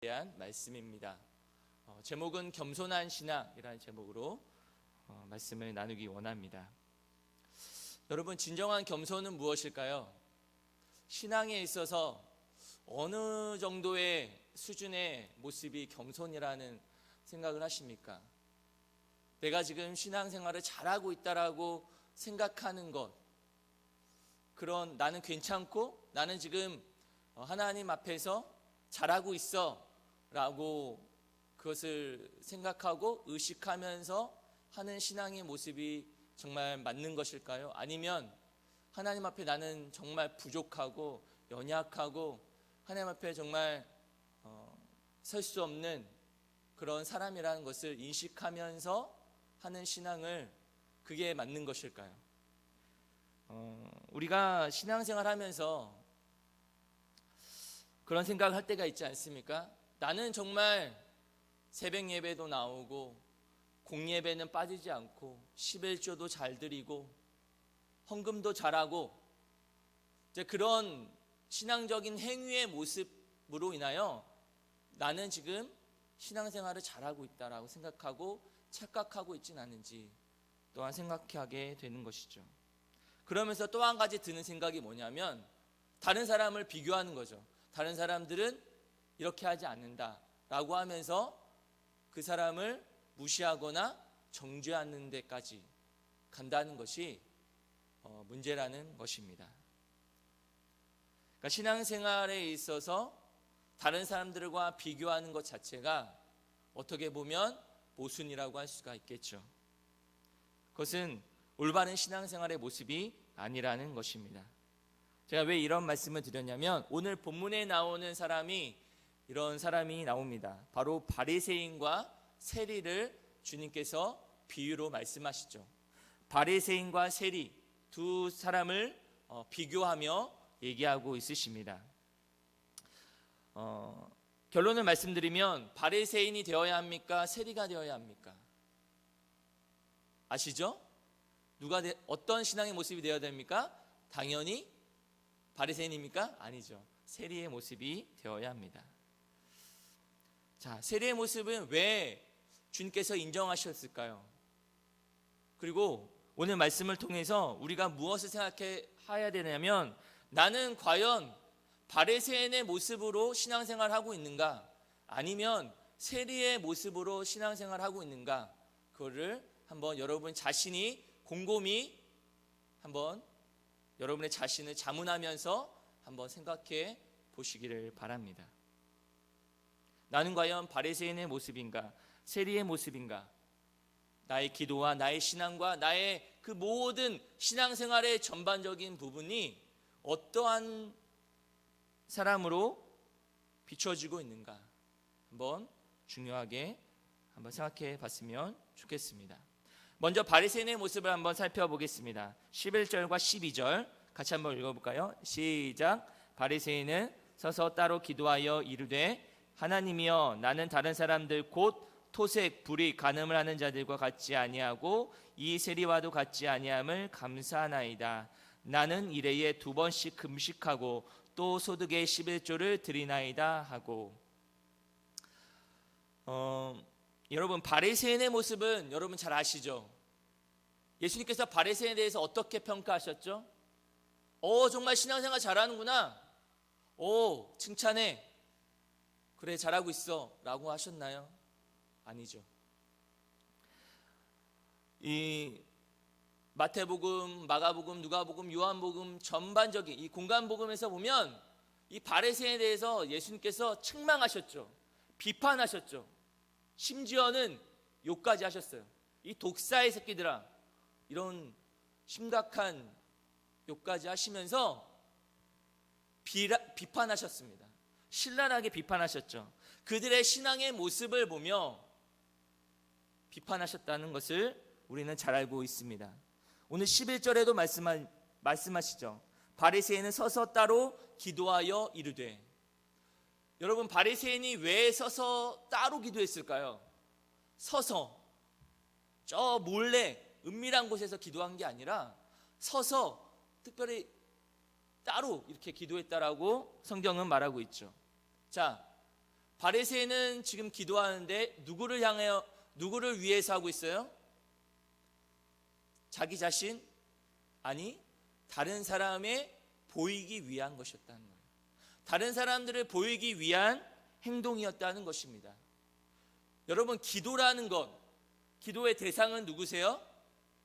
대한 말씀입니다. 제목은 겸손한 신앙이라는 제목으로 말씀을 나누기 원합니다. 여러분, 진정한 겸손은 무엇일까요? 신앙에 있어서 어느 정도의 수준의 모습이 겸손이라는 생각을 하십니까? 내가 지금 신앙생활을 잘하고 있다라고 생각하는 것, 그런 나는 괜찮고 나는 지금 하나님 앞에서 잘하고 있어 라고 그것을 생각하고 의식하면서 하는 신앙의 모습이 정말 맞는 것일까요? 아니면 하나님 앞에 나는 정말 부족하고 연약하고 하나님 앞에 정말 설 수 없는 그런 사람이라는 것을 인식하면서 하는 신앙을, 그게 맞는 것일까요? 우리가 신앙생활 하면서 그런 생각을 할 때가 있지 않습니까? 나는 정말 새벽 예배도 나오고 공예배는 빠지지 않고 11조도 잘 드리고 헌금도 잘하고, 이제 그런 신앙적인 행위의 모습으로 인하여 나는 지금 신앙생활을 잘하고 있다라고 생각하고 착각하고 있지는 않은지 또한 생각하게 되는 것이죠. 그러면서 또 한 가지 드는 생각이 뭐냐면 다른 사람을 비교하는 거죠. 다른 사람들은 이렇게 하지 않는다라고 하면서 그 사람을 무시하거나 정죄하는 데까지 간다는 것이 문제라는 것입니다. 그러니까 신앙생활에 있어서 다른 사람들과 비교하는 것 자체가 어떻게 보면 모순이라고 할 수가 있겠죠. 그것은 올바른 신앙생활의 모습이 아니라는 것입니다. 제가 왜 이런 말씀을 드렸냐면 오늘 본문에 나오는 사람이 이런 사람이 나옵니다. 바로 바리새인과 세리를 주님께서 비유로 말씀하시죠. 바리새인과 세리 두 사람을 비교하며 얘기하고 있으십니다. 결론을 말씀드리면 바리새인이 되어야 합니까? 세리가 되어야 합니까? 아시죠? 어떤 신앙의 모습이 되어야 됩니까? 당연히 바리새인입니까? 아니죠. 세리의 모습이 되어야 합니다. 자, 세리의 모습은 왜 주님께서 인정하셨을까요? 그리고 오늘 말씀을 통해서 우리가 무엇을 생각해야 되냐면, 나는 과연 바리새인의 모습으로 신앙생활하고 있는가, 아니면 세리의 모습으로 신앙생활하고 있는가, 그거를 한번 여러분 자신이 곰곰이 한번 여러분의 자신을 자문하면서 한번 생각해 보시기를 바랍니다. 나는 과연 바리새인의 모습인가, 세리의 모습인가? 나의 기도와 나의 신앙과 나의 그 모든 신앙생활의 전반적인 부분이 어떠한 사람으로 비춰지고 있는가, 한번 중요하게 한번 생각해 봤으면 좋겠습니다. 먼저 바리새인의 모습을 한번 살펴보겠습니다. 11절과 12절 같이 한번 읽어볼까요? 시작. 바리새인은 서서 따로 기도하여 이르되 하나님이여, 나는 다른 사람들 곧 토색, 불의, 간음을 하는 자들과 같지 아니하고 이 세리와도 같지 아니함을 감사하나이다. 나는 일해에 2번씩 금식하고 또 소득의 11조를 드리나이다 하고. 여러분, 바리새인의 모습은 여러분 잘 아시죠? 예수님께서 바리새인에 대해서 어떻게 평가하셨죠? 정말 신앙생활 잘하는구나. 칭찬해. 그래, 잘하고 있어 라고 하셨나요? 아니죠. 이 마태복음, 마가복음, 누가복음, 요한복음 전반적인 이 공간복음에서 보면 이 바리새인에 대해서 예수님께서 책망하셨죠. 비판하셨죠. 심지어는 욕까지 하셨어요. 이 독사의 새끼들아, 이런 심각한 욕까지 하시면서 비판하셨습니다. 신랄하게 비판하셨죠. 그들의 신앙의 모습을 보며 비판하셨다는 것을 우리는 잘 알고 있습니다. 오늘 11절에도 말씀하시죠. 바리새인은 서서 따로 기도하여 이르되. 여러분, 바리새인이 왜 서서 따로 기도했을까요? 서서 저 몰래 은밀한 곳에서 기도한 게 아니라 서서 특별히 따로 이렇게 기도했다라고 성경은 말하고 있죠. 자, 바리새인은 지금 기도하는데 누구를 위해서 하고 있어요? 자기 자신? 아니, 다른 사람에 보이기 위한 것이었다는 거예요. 다른 사람들을 보이기 위한 행동이었다는 것입니다. 여러분, 기도라는 것, 기도의 대상은 누구세요?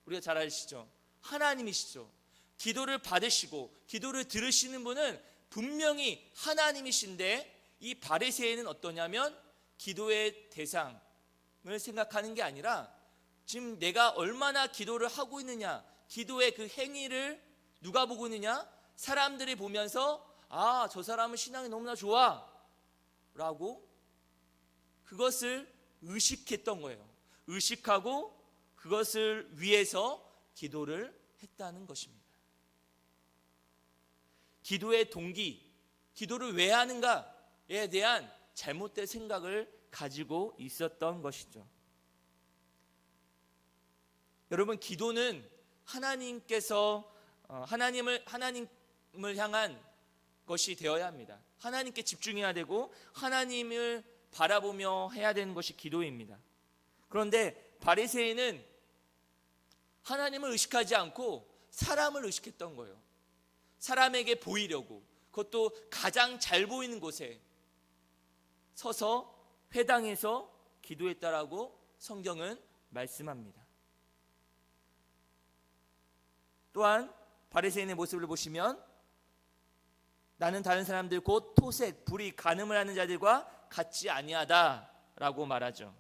우리가 잘 아시죠? 하나님이시죠. 기도를 받으시고 기도를 들으시는 분은 분명히 하나님이신데, 이 바리새인은 어떠냐면 기도의 대상을 생각하는 게 아니라 지금 내가 얼마나 기도를 하고 있느냐, 기도의 그 행위를 누가 보고 있느냐? 사람들이 보면서 아, 저 사람은 신앙이 너무나 좋아 라고 그것을 의식했던 거예요. 의식하고 그것을 위해서 기도를 했다는 것입니다. 기도의 동기, 기도를 왜 하는가에 대한 잘못된 생각을 가지고 있었던 것이죠. 여러분, 기도는 하나님께서 하나님을 향한 것이 되어야 합니다. 하나님께 집중해야 되고 하나님을 바라보며 해야 되는 것이 기도입니다. 그런데 바리새인은 하나님을 의식하지 않고 사람을 의식했던 거예요. 사람에게 보이려고, 그것도 가장 잘 보이는 곳에 서서 회당에서 기도했다라고 성경은 말씀합니다. 또한 바리새인의 모습을 보시면 나는 다른 사람들 곧 토색, 불의, 간음을 하는 자들과 같지 아니하다라고 말하죠.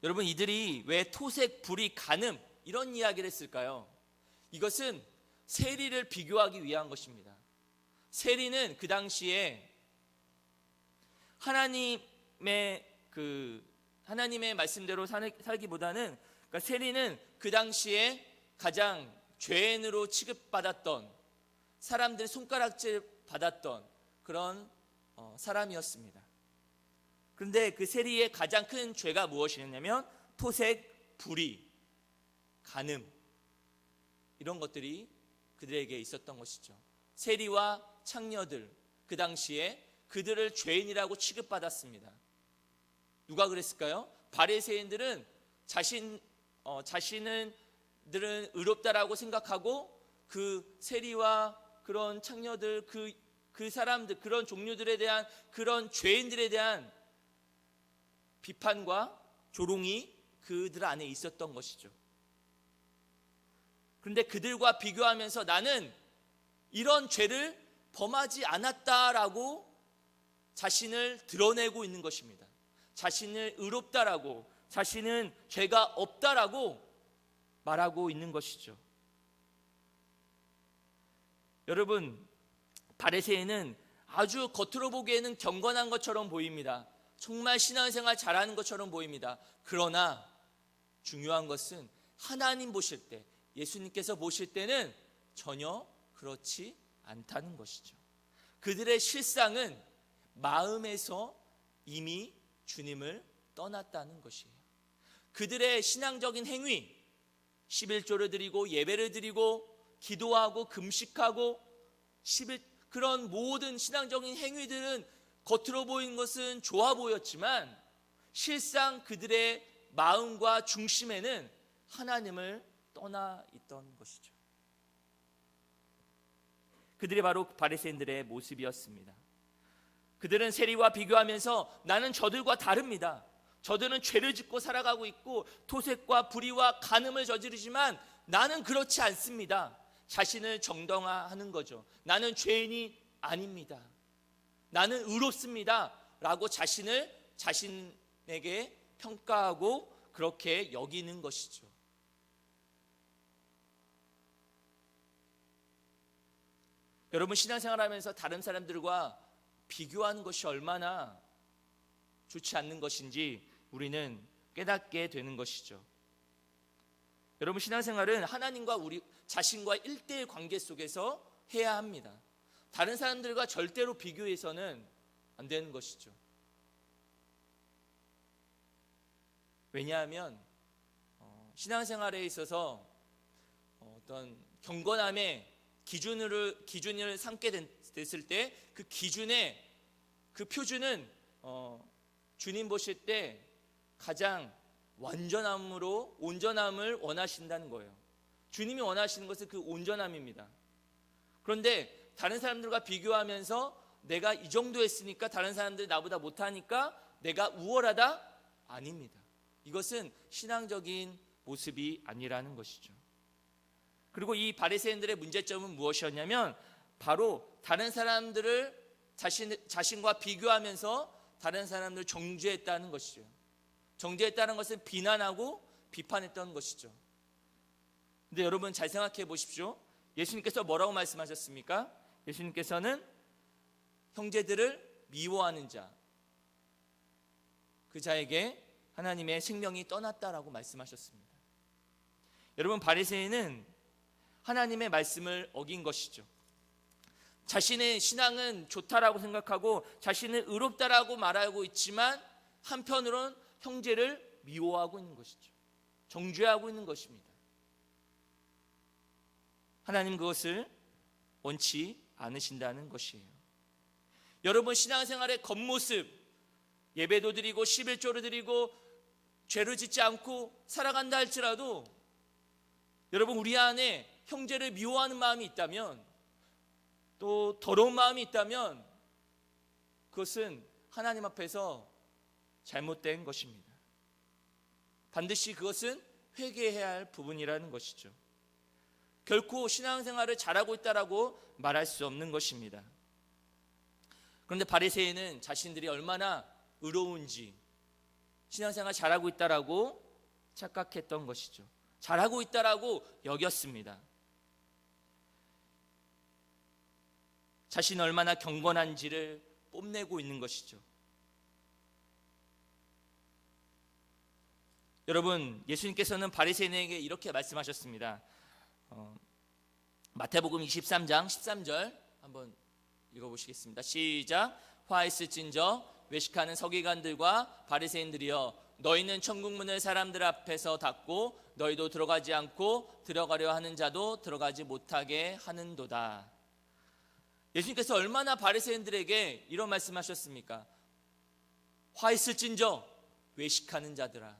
여러분, 이들이 왜 토색, 불의, 간음 이런 이야기를 했을까요? 이것은 세리를 비교하기 위한 것입니다. 세리는 그 당시에 하나님의 말씀대로 살기보다는, 그러니까 세리는 그 당시에 가장 죄인으로 취급받았던, 사람들이 손가락질 받았던 그런 사람이었습니다. 그런데 그 세리의 가장 큰 죄가 무엇이냐면 토색, 불의, 간음, 이런 것들이 그들에게 있었던 것이죠. 세리와 창녀들, 그 당시에 그들을 죄인이라고 취급받았습니다. 누가 그랬을까요? 바리새인들은 자신들은 의롭다라고 생각하고 그 세리와 그런 창녀들, 그 사람들, 그런 종류들에 대한, 그런 죄인들에 대한 비판과 조롱이 그들 안에 있었던 것이죠. 그런데 그들과 비교하면서 나는 이런 죄를 범하지 않았다라고 자신을 드러내고 있는 것입니다. 자신을 의롭다라고, 자신은 죄가 없다라고 말하고 있는 것이죠. 여러분, 바리새인은 아주 겉으로 보기에는 경건한 것처럼 보입니다. 정말 신앙생활 잘하는 것처럼 보입니다. 그러나 중요한 것은 하나님 보실 때, 예수님께서 보실 때는 전혀 그렇지 않다는 것이죠. 그들의 실상은 마음에서 이미 주님을 떠났다는 것이에요. 그들의 신앙적인 행위, 11조를 드리고 예배를 드리고 기도하고 금식하고 그런 모든 신앙적인 행위들은 겉으로 보이는 것은 좋아 보였지만 실상 그들의 마음과 중심에는 하나님을 떠나 있던 것이죠. 그들이 바로 바리새인들의 모습이었습니다. 그들은 세리와 비교하면서 나는 저들과 다릅니다. 저들은 죄를 짓고 살아가고 있고 토색과 불의와 간음을 저지르지만 나는 그렇지 않습니다. 자신을 정당화하는 거죠. 나는 죄인이 아닙니다. 나는 의롭습니다 라고 자신에게 평가하고 그렇게 여기는 것이죠. 여러분, 신앙생활하면서 다른 사람들과 비교하는 것이 얼마나 좋지 않는 것인지 우리는 깨닫게 되는 것이죠. 여러분, 신앙생활은 하나님과 우리 자신과 1대1 관계 속에서 해야 합니다. 다른 사람들과 절대로 비교해서는 안 되는 것이죠. 왜냐하면 신앙생활에 있어서 어떤 경건함의 기준을 삼게 됐을 때 그 기준에 그 표준은 주님 보실 때 가장 온전함을 원하신다는 거예요. 주님이 원하시는 것은 그 온전함입니다. 그런데 다른 사람들과 비교하면서 내가 이 정도 했으니까 다른 사람들이 나보다 못하니까 내가 우월하다? 아닙니다. 이것은 신앙적인 모습이 아니라는 것이죠. 그리고 이 바리새인들의 문제점은 무엇이었냐면 바로 다른 사람들을 자신과 비교하면서 다른 사람들을 정죄했다는 것이죠. 정죄했다는 것은 비난하고 비판했던 것이죠. 근데 여러분 잘 생각해 보십시오. 예수님께서 뭐라고 말씀하셨습니까? 예수님께서는 형제들을 미워하는 자, 그 자에게 하나님의 생명이 떠났다라고 말씀하셨습니다. 여러분, 바리새인은 하나님의 말씀을 어긴 것이죠. 자신의 신앙은 좋다라고 생각하고 자신은 의롭다라고 말하고 있지만 한편으로는 형제를 미워하고 있는 것이죠. 정죄하고 있는 것입니다. 하나님 그것을 원치 않으신다는 것이에요. 여러분, 신앙생활의 겉모습, 예배도 드리고 11조를 드리고 죄를 짓지 않고 살아간다 할지라도 여러분, 우리 안에 형제를 미워하는 마음이 있다면, 또 더러운 마음이 있다면 그것은 하나님 앞에서 잘못된 것입니다. 반드시 그것은 회개해야 할 부분이라는 것이죠. 결코 신앙생활을 잘하고 있다라고 말할 수 없는 것입니다. 그런데 바리새인은 자신들이 얼마나 의로운지 신앙생활 잘하고 있다라고 착각했던 것이죠. 잘하고 있다라고 여겼습니다. 자신이 얼마나 경건한지를 뽐내고 있는 것이죠. 여러분, 예수님께서는 바리새인에게 이렇게 말씀하셨습니다. 마태복음 23장 13절 한번 읽어보시겠습니다. 시작. 화있을진저 외식하는 서기관들과 바리새인들이여, 너희는 천국문을 사람들 앞에서 닫고 너희도 들어가지 않고 들어가려 하는 자도 들어가지 못하게 하는도다. 예수님께서 얼마나 바리새인들에게 이런 말씀하셨습니까? 화있을진저 외식하는 자들아.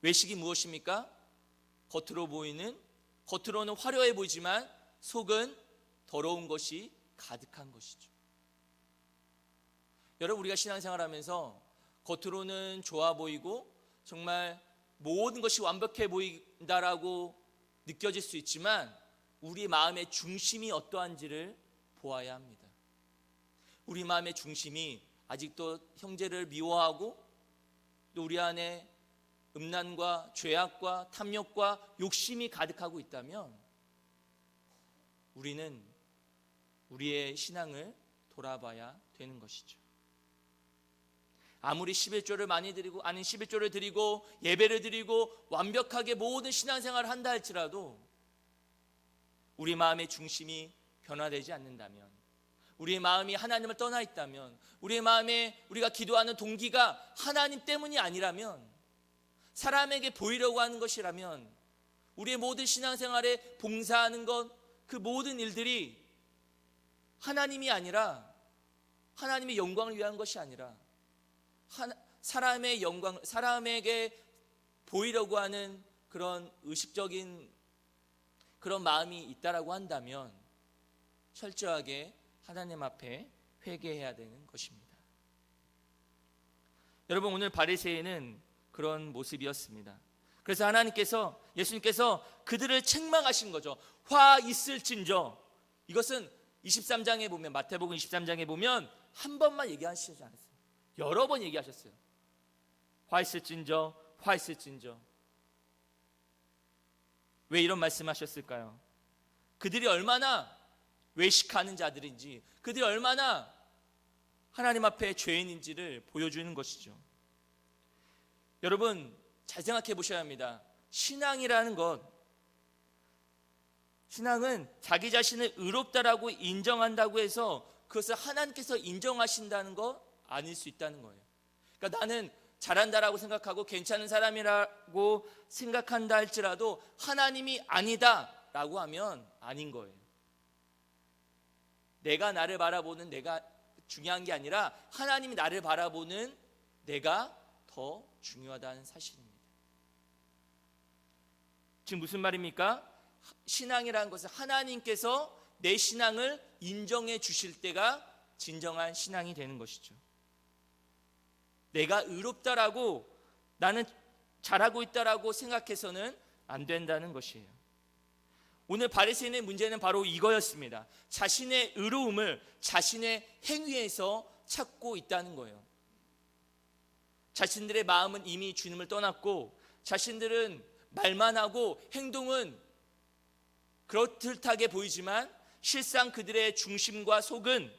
외식이 무엇입니까? 겉으로는 화려해 보이지만 속은 더러운 것이 가득한 것이죠. 여러분, 우리가 신앙생활하면서 겉으로는 좋아 보이고 정말 모든 것이 완벽해 보인다라고 느껴질 수 있지만 우리 마음의 중심이 어떠한지를 보아야 합니다. 우리 마음의 중심이 아직도 형제를 미워하고 또 우리 안에 음란과 죄악과 탐욕과 욕심이 가득하고 있다면 우리는 우리의 신앙을 돌아봐야 되는 것이죠. 아무리 11조를 많이 드리고 11조를 드리고 예배를 드리고 완벽하게 모든 신앙생활을 한다 할지라도 우리 마음의 중심이 변화되지 않는다면, 우리의 마음이 하나님을 떠나 있다면, 우리의 마음에 우리가 기도하는 동기가 하나님 때문이 아니라면, 사람에게 보이려고 하는 것이라면, 우리의 모든 신앙생활에 봉사하는 것, 그 모든 일들이 하나님이 아니라, 하나님의 영광을 위한 것이 아니라 사람의 영광, 사람에게 보이려고 하는 그런 의식적인 그런 마음이 있다라고 한다면 철저하게 하나님 앞에 회개해야 되는 것입니다. 여러분, 오늘 바리새인은 그런 모습이었습니다. 그래서 예수님께서 그들을 책망하신 거죠. 화 있을진저. 이것은 23장에 보면, 마태복음 23장에 보면 한 번만 얘기하시지 않았어요. 여러 번 얘기하셨어요. 화 있을진저, 화 있을진저. 왜 이런 말씀하셨을까요? 그들이 얼마나 외식하는 자들인지, 그들이 얼마나 하나님 앞에 죄인인지를 보여주는 것이죠. 여러분, 잘 생각해 보셔야 합니다. 신앙이라는 것, 신앙은 자기 자신을 의롭다라고 인정한다고 해서 그것을 하나님께서 인정하신다는 것 아닐 수 있다는 거예요. 그러니까 나는 잘한다라고 생각하고 괜찮은 사람이라고 생각한다 할지라도 하나님이 아니다라고 하면 아닌 거예요. 내가 나를 바라보는 내가 중요한 게 아니라 하나님이 나를 바라보는 내가 더 중요하다는 사실입니다. 지금 무슨 말입니까? 신앙이라는 것은 하나님께서 내 신앙을 인정해 주실 때가 진정한 신앙이 되는 것이죠. 내가 의롭다라고, 나는 잘하고 있다라고 생각해서는 안 된다는 것이에요. 오늘 바리새인의 문제는 바로 이거였습니다. 자신의 의로움을 자신의 행위에서 찾고 있다는 거예요. 자신들의 마음은 이미 주님을 떠났고, 자신들은 말만 하고 행동은 그렇듯하게 보이지만 실상 그들의 중심과 속은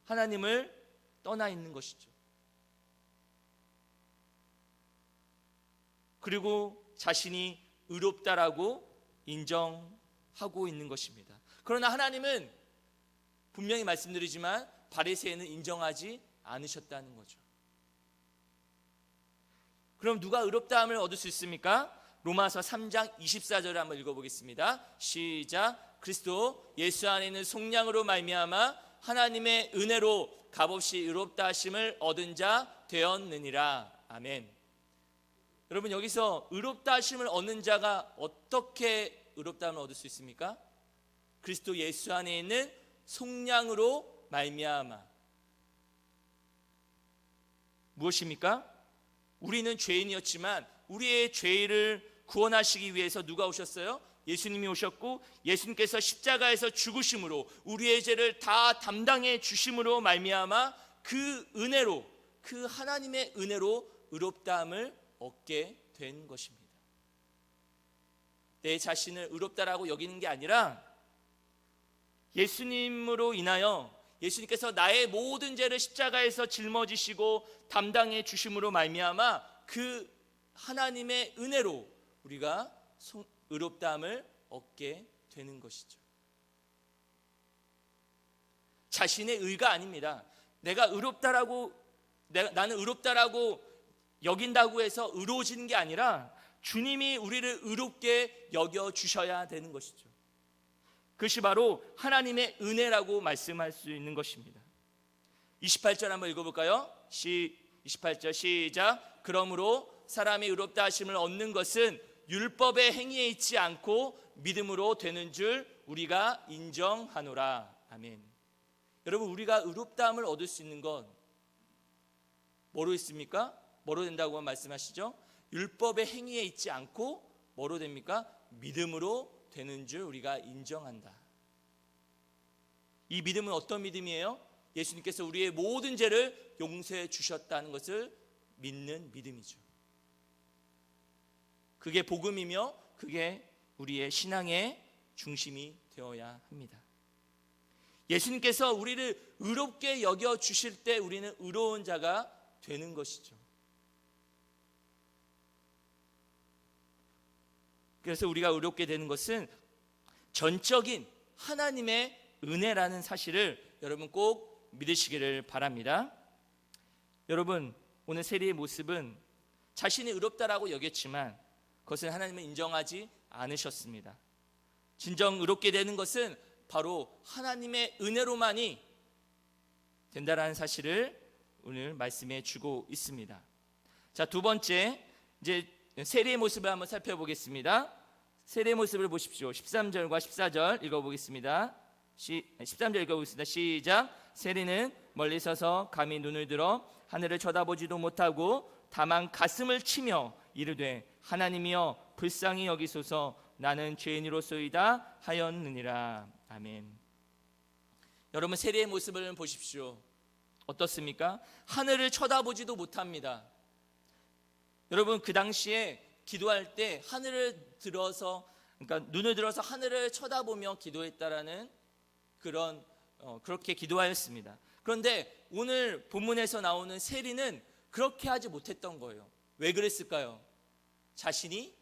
하나님을 떠나 있는 것이죠. 그리고 자신이 의롭다라고 인정하고 있는 것입니다. 그러나 하나님은 분명히 말씀드리지만 바리새인은 인정하지 않으셨다는 거죠. 그럼 누가 의롭다함을 얻을 수 있습니까? 로마서 3장 24절을 한번 읽어보겠습니다. 시작. 그리스도 예수 안에 있는 속량으로 말미암아 하나님의 은혜로 값없이 의롭다 하심을 얻은 자 되었느니라. 아멘. 여러분, 여기서 의롭다 하심을 얻는 자가 어떻게 의롭다함을 얻을 수 있습니까? 그리스도 예수 안에 있는 속량으로 말미암아. 무엇입니까? 우리는 죄인이었지만 우리의 죄를 구원하시기 위해서 누가 오셨어요? 예수님이 오셨고, 예수님께서 십자가에서 죽으심으로 우리의 죄를 다 담당해 주심으로 말미암아 그 은혜로, 그 하나님의 은혜로 의롭다함을 얻게 된 것입니다. 내 자신을 의롭다라고 여기는 게 아니라 예수님으로 인하여 예수님께서 나의 모든 죄를 십자가에서 짊어지시고 담당해 주심으로 말미암아 그 하나님의 은혜로 우리가 의롭다함을 얻게 되는 것이죠. 자신의 의가 아닙니다. 내가 의롭다라고, 나는 의롭다라고 여긴다고 해서 의로워지는 게 아니라 주님이 우리를 의롭게 여겨 주셔야 되는 것이죠. 그것이 바로 하나님의 은혜라고 말씀할 수 있는 것입니다. 28절 한번 읽어볼까요? 28절 시작. 그러므로 사람이 의롭다 하심을 얻는 것은 율법의 행위에 있지 않고 믿음으로 되는 줄 우리가 인정하노라. 아멘. 여러분, 우리가 의롭다함을 얻을 수 있는 건 뭐로 있습니까? 뭐로 된다고 말씀하시죠? 율법의 행위에 있지 않고 뭐로 됩니까? 믿음으로 되는 줄 우리가 인정한다. 이 믿음은 어떤 믿음이에요? 예수님께서 우리의 모든 죄를 용서해 주셨다는 것을 믿는 믿음이죠. 그게 복음이며 그게 우리의 신앙의 중심이 되어야 합니다. 예수님께서 우리를 의롭게 여겨 주실 때 우리는 의로운 자가 되는 것이죠. 그래서 우리가 의롭게 되는 것은 전적인 하나님의 은혜라는 사실을 여러분 꼭 믿으시기를 바랍니다. 여러분, 오늘 세리의 모습은 자신이 의롭다라고 여겼지만 그것을 하나님은 인정하지 않으셨습니다. 진정 의롭게 되는 것은 바로 하나님의 은혜로만이 된다라는 사실을 오늘 말씀해 주고 있습니다. 자, 두 번째, 이제 세리의 모습을 한번 살펴보겠습니다. 세리의 모습을 보십시오. 13절과 14절 읽어보겠습니다. 13절 읽어보겠습니다. 시작. 세리는 멀리 서서 감히 눈을 들어 하늘을 쳐다보지도 못하고 다만 가슴을 치며 이르되 하나님이여 불쌍히 여기소서 나는 죄인이로소이다 하였느니라. 아멘. 여러분, 세리의 모습을 보십시오. 어떻습니까? 하늘을 쳐다보지도 못합니다. 여러분, 그 당시에 기도할 때 하늘을 들어서, 그러니까 눈을 들어서 하늘을 쳐다보며 기도했다라는 그렇게 기도하였습니다. 그런데 오늘 본문에서 나오는 세리는 그렇게 하지 못했던 거예요. 왜 그랬을까요? 자신이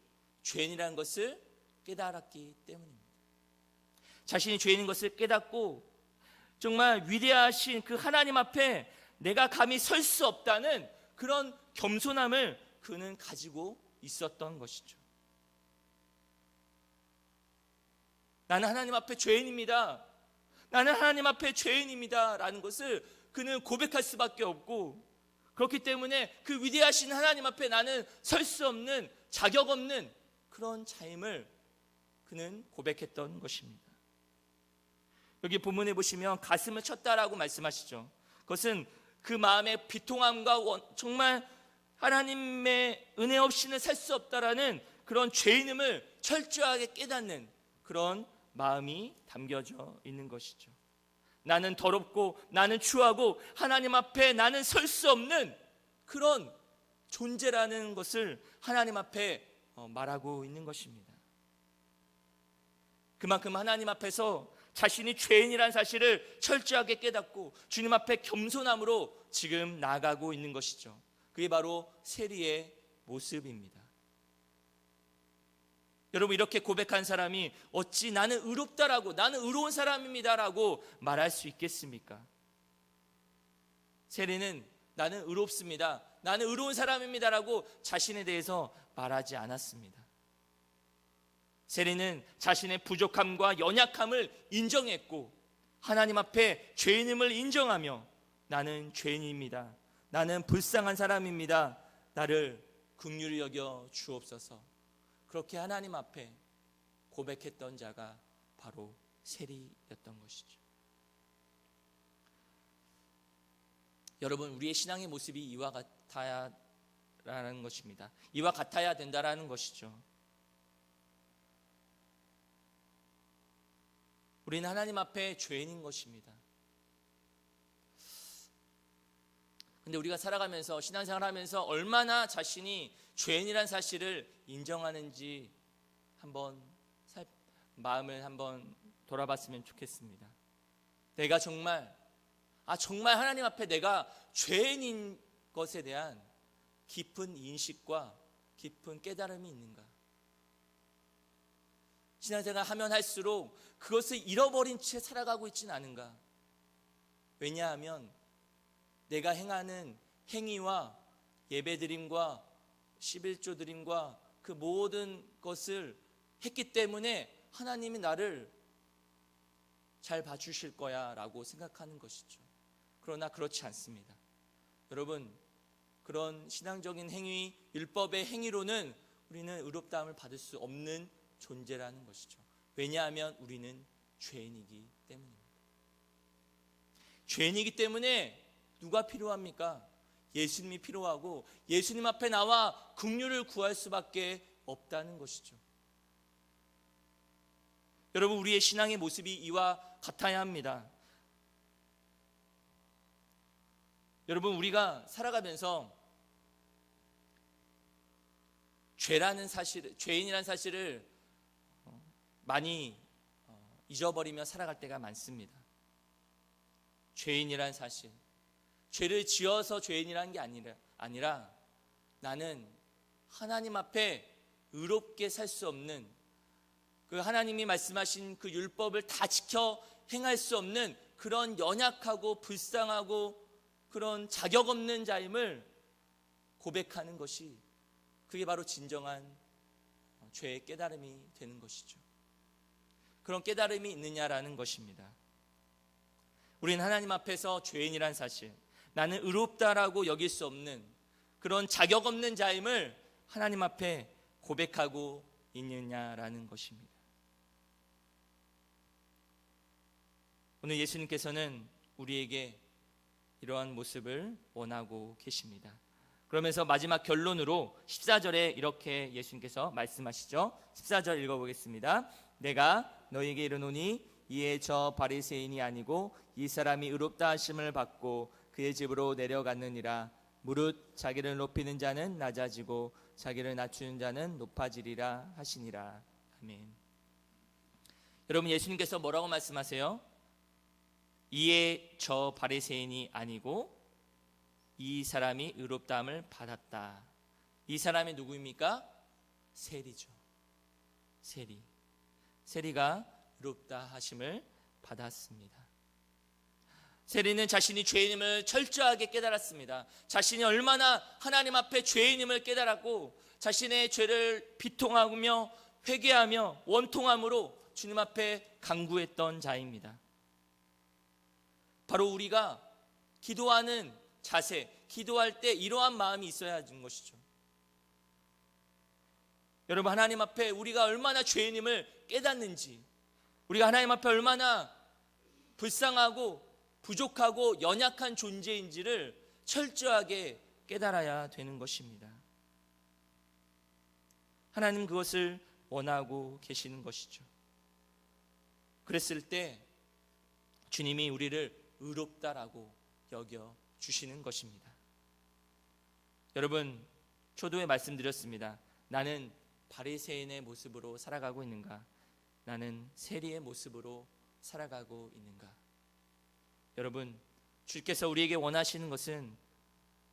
죄인이라는 것을 깨달았기 때문입니다. 자신이 죄인인 것을 깨닫고 정말 위대하신 그 하나님 앞에 내가 감히 설 수 없다는 그런 겸손함을 그는 가지고 있었던 것이죠. 나는 하나님 앞에 죄인입니다. 나는 하나님 앞에 죄인입니다 라는 것을 그는 고백할 수밖에 없고, 그렇기 때문에 그 위대하신 하나님 앞에 나는 설 수 없는, 자격 없는 그런 자임을 그는 고백했던 것입니다. 여기 본문에 보시면 가슴을 쳤다라고 말씀하시죠. 그것은 그 마음의 비통함과 정말 하나님의 은혜 없이는 살 수 없다라는 그런 죄인임을 철저하게 깨닫는 그런 마음이 담겨져 있는 것이죠. 나는 더럽고 나는 추하고 하나님 앞에 나는 설 수 없는 그런 존재라는 것을 하나님 앞에 말하고 있는 것입니다. 그만큼 하나님 앞에서 자신이 죄인이라는 사실을 철저하게 깨닫고 주님 앞에 겸손함으로 지금 나아가고 있는 것이죠. 그게 바로 세리의 모습입니다. 여러분, 이렇게 고백한 사람이 어찌 나는 의롭다라고, 나는 의로운 사람입니다라고 말할 수 있겠습니까? 세리는 나는 의롭습니다, 나는 의로운 사람입니다라고 자신에 대해서 말하지 않았습니다. 세리는 자신의 부족함과 연약함을 인정했고 하나님 앞에 죄인임을 인정하며 나는 죄인입니다, 나는 불쌍한 사람입니다, 나를 긍휼히 여겨 주옵소서, 그렇게 하나님 앞에 고백했던 자가 바로 세리였던 것이죠. 여러분, 우리의 신앙의 모습이 이와 같아야라는 것입니다. 이와 같아야 된다라는 것이죠. 우리는 하나님 앞에 죄인인 것입니다. 근데 우리가 살아가면서, 신앙생활하면서 얼마나 자신이 죄인이란 사실을 인정하는지 한번 마음을 한번 돌아봤으면 좋겠습니다. 내가 정말 하나님 앞에 내가 죄인인 것에 대한 깊은 인식과 깊은 깨달음이 있는가? 신앙생활 하면 할수록 그것을 잃어버린 채 살아가고 있지는 않은가? 왜냐하면 내가 행하는 행위와 예배드림과 11조 드림과 그 모든 것을 했기 때문에 하나님이 나를 잘 봐주실 거야 라고 생각하는 것이죠. 그러나 그렇지 않습니다. 여러분, 그런 신앙적인 행위, 율법의 행위로는 우리는 의롭다함을 받을 수 없는 존재라는 것이죠. 왜냐하면 우리는 죄인이기 때문입니다. 죄인이기 때문에 누가 필요합니까? 예수님이 필요하고 예수님 앞에 나와 긍휼을 구할 수밖에 없다는 것이죠. 여러분, 우리의 신앙의 모습이 이와 같아야 합니다. 여러분, 우리가 살아가면서 죄인이라는 사실을 많이 잊어버리며 살아갈 때가 많습니다. 죄인이란 사실, 죄를 지어서 죄인이라는 게 아니라 나는 하나님 앞에 의롭게 살 수 없는, 그 하나님이 말씀하신 그 율법을 다 지켜 행할 수 없는 그런 연약하고 불쌍하고 그런 자격 없는 자임을 고백하는 것이, 그게 바로 진정한 죄의 깨달음이 되는 것이죠. 그런 깨달음이 있느냐라는 것입니다. 우리는 하나님 앞에서 죄인이란 사실, 나는 의롭다라고 여길 수 없는 그런 자격 없는 자임을 하나님 앞에 고백하고 있느냐라는 것입니다. 오늘 예수님께서는 우리에게 이러한 모습을 원하고 계십니다. 그러면서 마지막 결론으로 14절에 이렇게 예수님께서 말씀하시죠. 14절 읽어보겠습니다. 내가 너희에게 이르노니 이에 저 바리새인이 아니고 이 사람이 의롭다 하심을 받고 그의 집으로 내려갔느니라. 무릇 자기를 높이는 자는 낮아지고 자기를 낮추는 자는 높아지리라 하시니라. 아멘. 여러분, 예수님께서 뭐라고 말씀하세요? 이에 저 바리새인이 아니고 이 사람이 의롭다함을 받았다. 이 사람이 누구입니까? 세리죠. 세리가 의롭다 하심을 받았습니다. 세리는 자신이 죄인임을 철저하게 깨달았습니다. 자신이 얼마나 하나님 앞에 죄인임을 깨달았고 자신의 죄를 비통하며 회개하며 원통함으로 주님 앞에 간구했던 자입니다. 바로 우리가 기도하는 자세, 기도할 때 이러한 마음이 있어야 하는 것이죠. 여러분, 하나님 앞에 우리가 얼마나 죄인임을 깨닫는지, 우리가 하나님 앞에 얼마나 불쌍하고 부족하고 연약한 존재인지를 철저하게 깨달아야 되는 것입니다. 하나님 그것을 원하고 계시는 것이죠. 그랬을 때 주님이 우리를 의롭다라고 여겨 주시는 것입니다. 여러분, 초도에 말씀드렸습니다. 나는 바리새인의 모습으로 살아가고 있는가? 나는 세리의 모습으로 살아가고 있는가? 여러분, 주께서 우리에게 원하시는 것은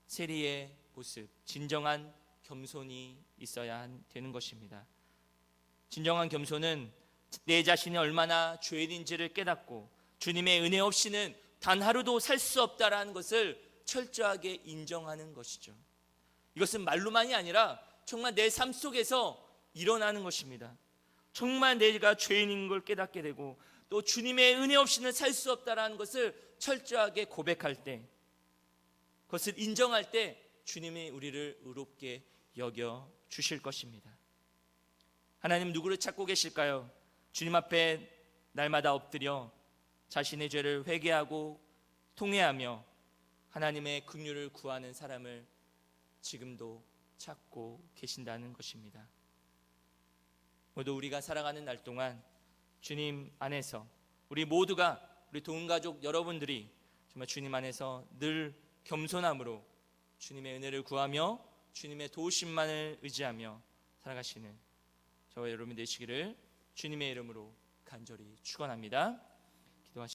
세리의 모습, 진정한 겸손이 있어야 되는 것입니다. 진정한 겸손은 내 자신이 얼마나 죄인인지를 깨닫고 주님의 은혜 없이는 단 하루도 살 수 없다라는 것을 철저하게 인정하는 것이죠. 이것은 말로만이 아니라 정말 내 삶 속에서 일어나는 것입니다. 정말 내가 죄인인 걸 깨닫게 되고 또 주님의 은혜 없이는 살 수 없다라는 것을 철저하게 고백할 때, 그것을 인정할 때 주님이 우리를 의롭게 여겨 주실 것입니다. 하나님 누구를 찾고 계실까요? 주님 앞에 날마다 엎드려 자신의 죄를 회개하고 통회하며 하나님의 긍휼을 구하는 사람을 지금도 찾고 계신다는 것입니다. 모두 우리가 살아가는 날 동안 주님 안에서 우리 모두가, 우리 도움가족 여러분들이 정말 주님 안에서 늘 겸손함으로 주님의 은혜를 구하며 주님의 도우심만을 의지하며 살아가시는 저와 여러분 되시기를 주님의 이름으로 간절히 축원합니다. 기도하시겠습니다.